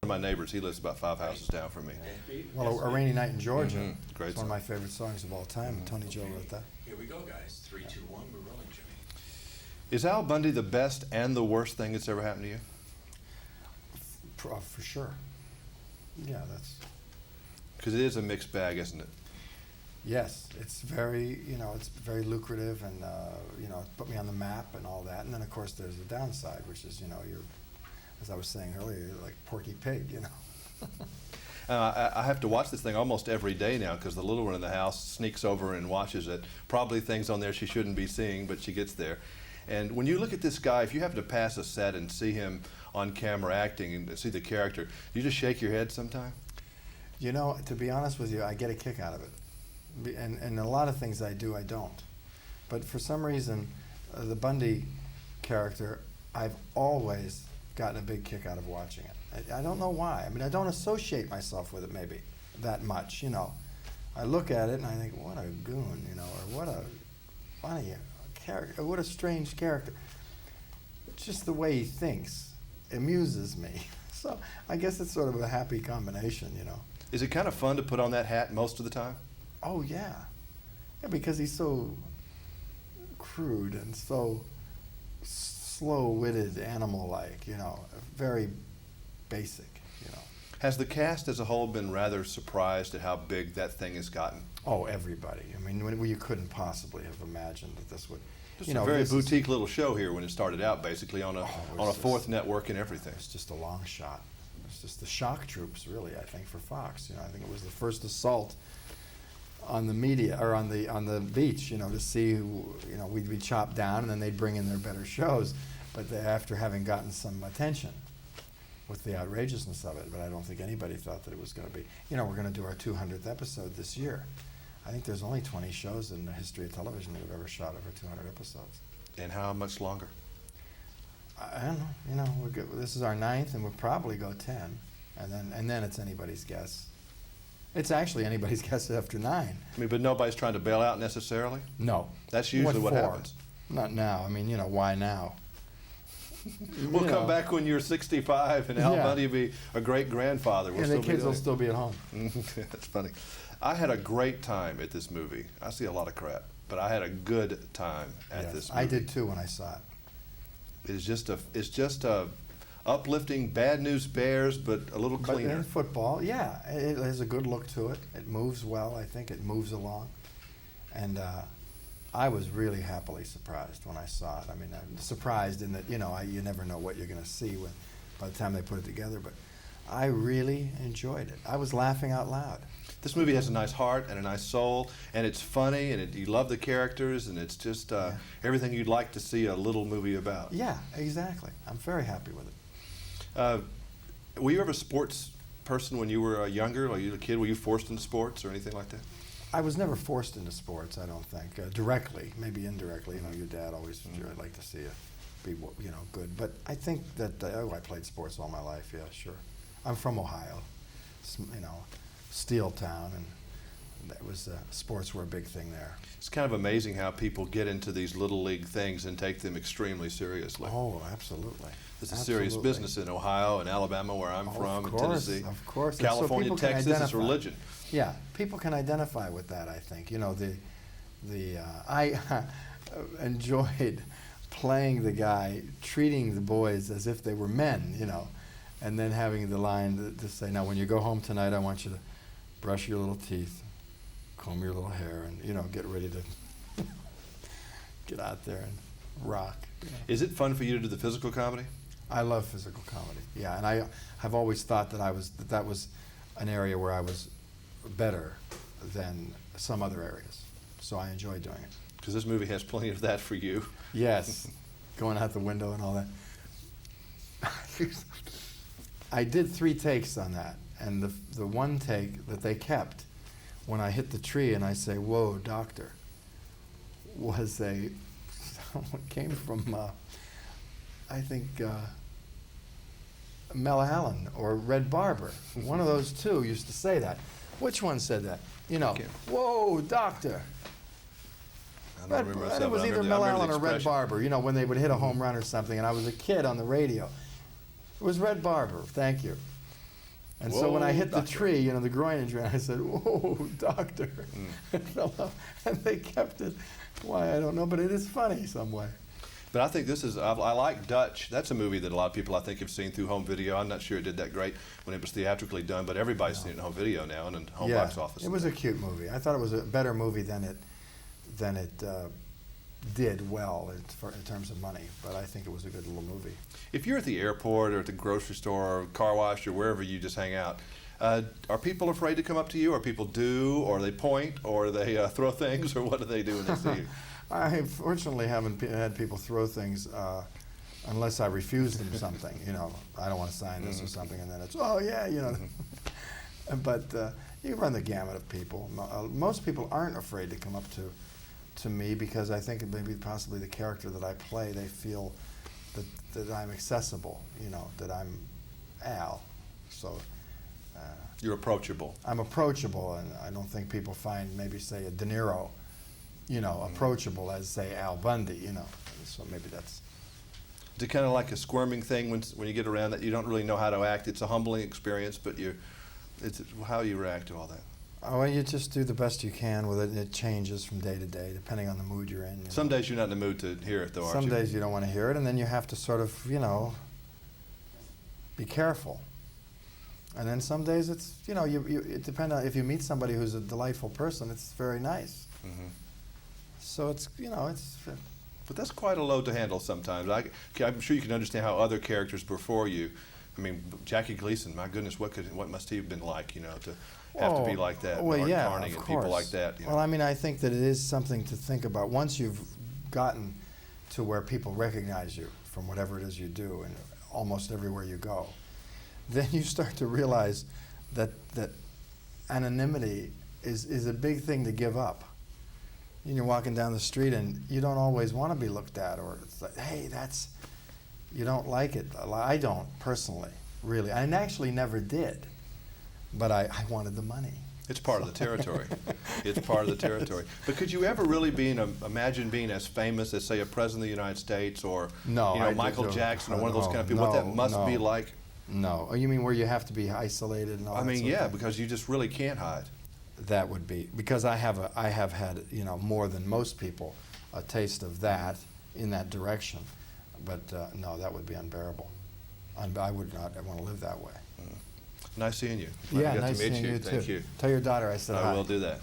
my neighbors. He lives about 5 houses down from me. Well, A Rainy Night in Georgia. Great It's one of my favorite songs of all time. Tony Joe wrote that. Here we go, guys. 3, 2, 1. We're rolling, Jimmy. Is Al Bundy the best and the worst thing that's ever happened to you? For sure. Yeah, that's... Because it is a mixed bag, isn't it? Yes, it's very, it's very lucrative, and it's put me on the map and all that. And then, of course, there's the downside, which is, you're, as I was saying earlier, you're like Porky Pig, I have to watch this thing almost every day now because the little one in the house sneaks over and watches it. Probably things on there she shouldn't be seeing, but she gets there. And when you look at this guy, if you happen to pass a set and see him on camera acting and see the character, you just shake your head sometime? To be honest with you, I get a kick out of it. And a lot of things I do, I don't. But for some reason, the Bundy character, I've always gotten a big kick out of watching it. I don't know why. I mean, I don't associate myself with it maybe that much, I look at it and I think, what a goon, or what a funny character, what a strange character. Just the way he thinks amuses me. So I guess it's sort of a happy combination, Is it kind of fun to put on that hat most of the time? Oh, yeah. Yeah, because he's so crude and so slow-witted, animal-like, very basic, Has the cast as a whole been rather surprised at how big that thing has gotten? Oh, everybody. I mean, you couldn't possibly have imagined that this would... Just a very boutique little show here when it started out, basically, on a fourth network and everything. It's just a long shot. It's just the shock troops, really, I think, for Fox. I think it was the first assault on the media, or on the beach, to see who, we'd be chopped down and then they'd bring in their better shows. But after having gotten some attention with the outrageousness of it, but I don't think anybody thought that it was going to be. We're going to do our 200th episode this year. I think there's only 20 shows in the history of television that have ever shot over 200 episodes. And how much longer? I don't know. This is our 9th, and we'll probably go 10, and then it's anybody's guess. It's actually anybody's guess after 9. I mean, but nobody's trying to bail out necessarily? No. That's usually what happens. Not now. I mean, why now? We'll come back when you're 65 and Al Bundy will be a great grandfather. And the kids will still be at home. That's funny. I had a great time at this movie. I see a lot of crap, but I had a good time at this movie. I did too when I saw it. It's just a uplifting Bad News Bears, but a little cleaner. But in football, yeah, it has a good look to it. It moves well. I think it moves along, and I was really happily surprised when I saw it. I mean, I'm surprised in that you never know what you're going to see by the time they put it together. But I really enjoyed it. I was laughing out loud. This movie has a nice heart and a nice soul, and it's funny, and you love the characters, and it's just everything you'd like to see a little movie about. Yeah, exactly. I'm very happy with it. Were you ever a sports person when you were younger? Like you were a kid, were you forced into sports or anything like that? I was never forced into sports, I don't think. Directly, maybe indirectly. Your dad always I'd like to see you be, good. But I think that I played sports all my life. Yeah, sure. I'm from Ohio, steel town, and that was sports were a big thing there. It's kind of amazing how people get into these little league things and take them extremely seriously. Oh, absolutely. It's a serious business in Ohio and Alabama, where I'm from, and Tennessee. Of course. California, Texas, it's religion. Yeah, people can identify with that, I think. I enjoyed playing the guy, treating the boys as if they were men, and then having the line to say, now when you go home tonight, I want you to brush your little teeth, comb your little hair, and get ready to get out there and rock. Is it fun for you to do the physical comedy? I love physical comedy. Yeah, and I have always thought that that was an area where I was better than some other areas. So I enjoy doing it. Because this movie has plenty of that for you. Yes, going out the window and all that. I did 3 takes on that, and the one take that they kept when I hit the tree and I say, "Whoa, doctor," was someone came from I think Mel Allen or Red Barber. One of those two used to say that. Which one said that? Whoa, doctor. I don't remember myself, it was but either I Mel remember Allen or Red expression. Barber, when they would hit a home run or something, and I was a kid on the radio. It was Red Barber, thank you. And so when I hit the doctor. tree, you know, the groin injury, I said, "Whoa, doctor!" It fell off, and they kept it. Why, I don't know, but it is funny some way. But I think this is, I like Dutch. That's a movie that a lot of people I think have seen through home video. I'm not sure it did that great when it was theatrically done, but everybody's seen it in home video now and in home box office. It was a cute movie. I thought it was a better movie than it did well in terms of money, but I think it was a good little movie. If you're at the airport or at the grocery store or car wash or wherever you just hang out, are people afraid to come up to you, or people do, or they point, or they throw things, or what do they do when they see you? I fortunately haven't had people throw things unless I refuse them something. You know, I don't want to sign this or something, and then it's, oh yeah, you know. But you run the gamut of people. Most people aren't afraid to come up to me because I think maybe possibly the character that I play, they feel that I'm accessible, you know, that I'm Al. So You're approachable. I'm approachable, and I don't think people find maybe, say, a De Niro, you know, approachable as, say, Al Bundy, you know. So maybe that's... Is it kind of like a squirming thing when you get around that you don't really know how to act? It's a humbling experience, but it's how you react to all that. Oh, well, you just do the best you can with it, and it changes from day to day, depending on the mood you're in. Some days you're not in the mood to hear it, though, aren't you? Some days you don't want to hear it, and then you have to sort of, you know, be careful. And then some days it's, you know, it depends on, if you meet somebody who's a delightful person, it's very nice. Mm-hmm. So it's, you know, it's... But that's quite a load to handle sometimes. I'm sure you can understand how other characters before you, I mean, Jackie Gleason, my goodness, what must he have been like, you know, to have to be like that, well, Mark yeah, Carney of and course. people like that. You know. Well, I mean, I think that it is something to think about. Once you've gotten to where people recognize you from whatever it is you do, and almost everywhere you go, then you start to realize that anonymity is a big thing to give up. And you're walking down the street and you don't always want to be looked at, or it's like, hey, you don't like it. I don't, personally, really. I actually never did, but I wanted the money. It's part of the territory. It's part of the territory. But could you ever really imagine being as famous as, say, a president of the United States, or No, you know, Michael Jackson, or one of those kind of people? What that must be like? No. Oh, you mean where you have to be isolated and all that? I mean, sort of yeah, thing? because you just really can't hide. That would be, because I have had, you know, more than most people, a taste of that in that direction. But no, that would be unbearable. I would not want to live that way. Nice seeing you. Glad I got nice to meet seeing you too. Thank you. Tell your daughter I said hi. I will do that.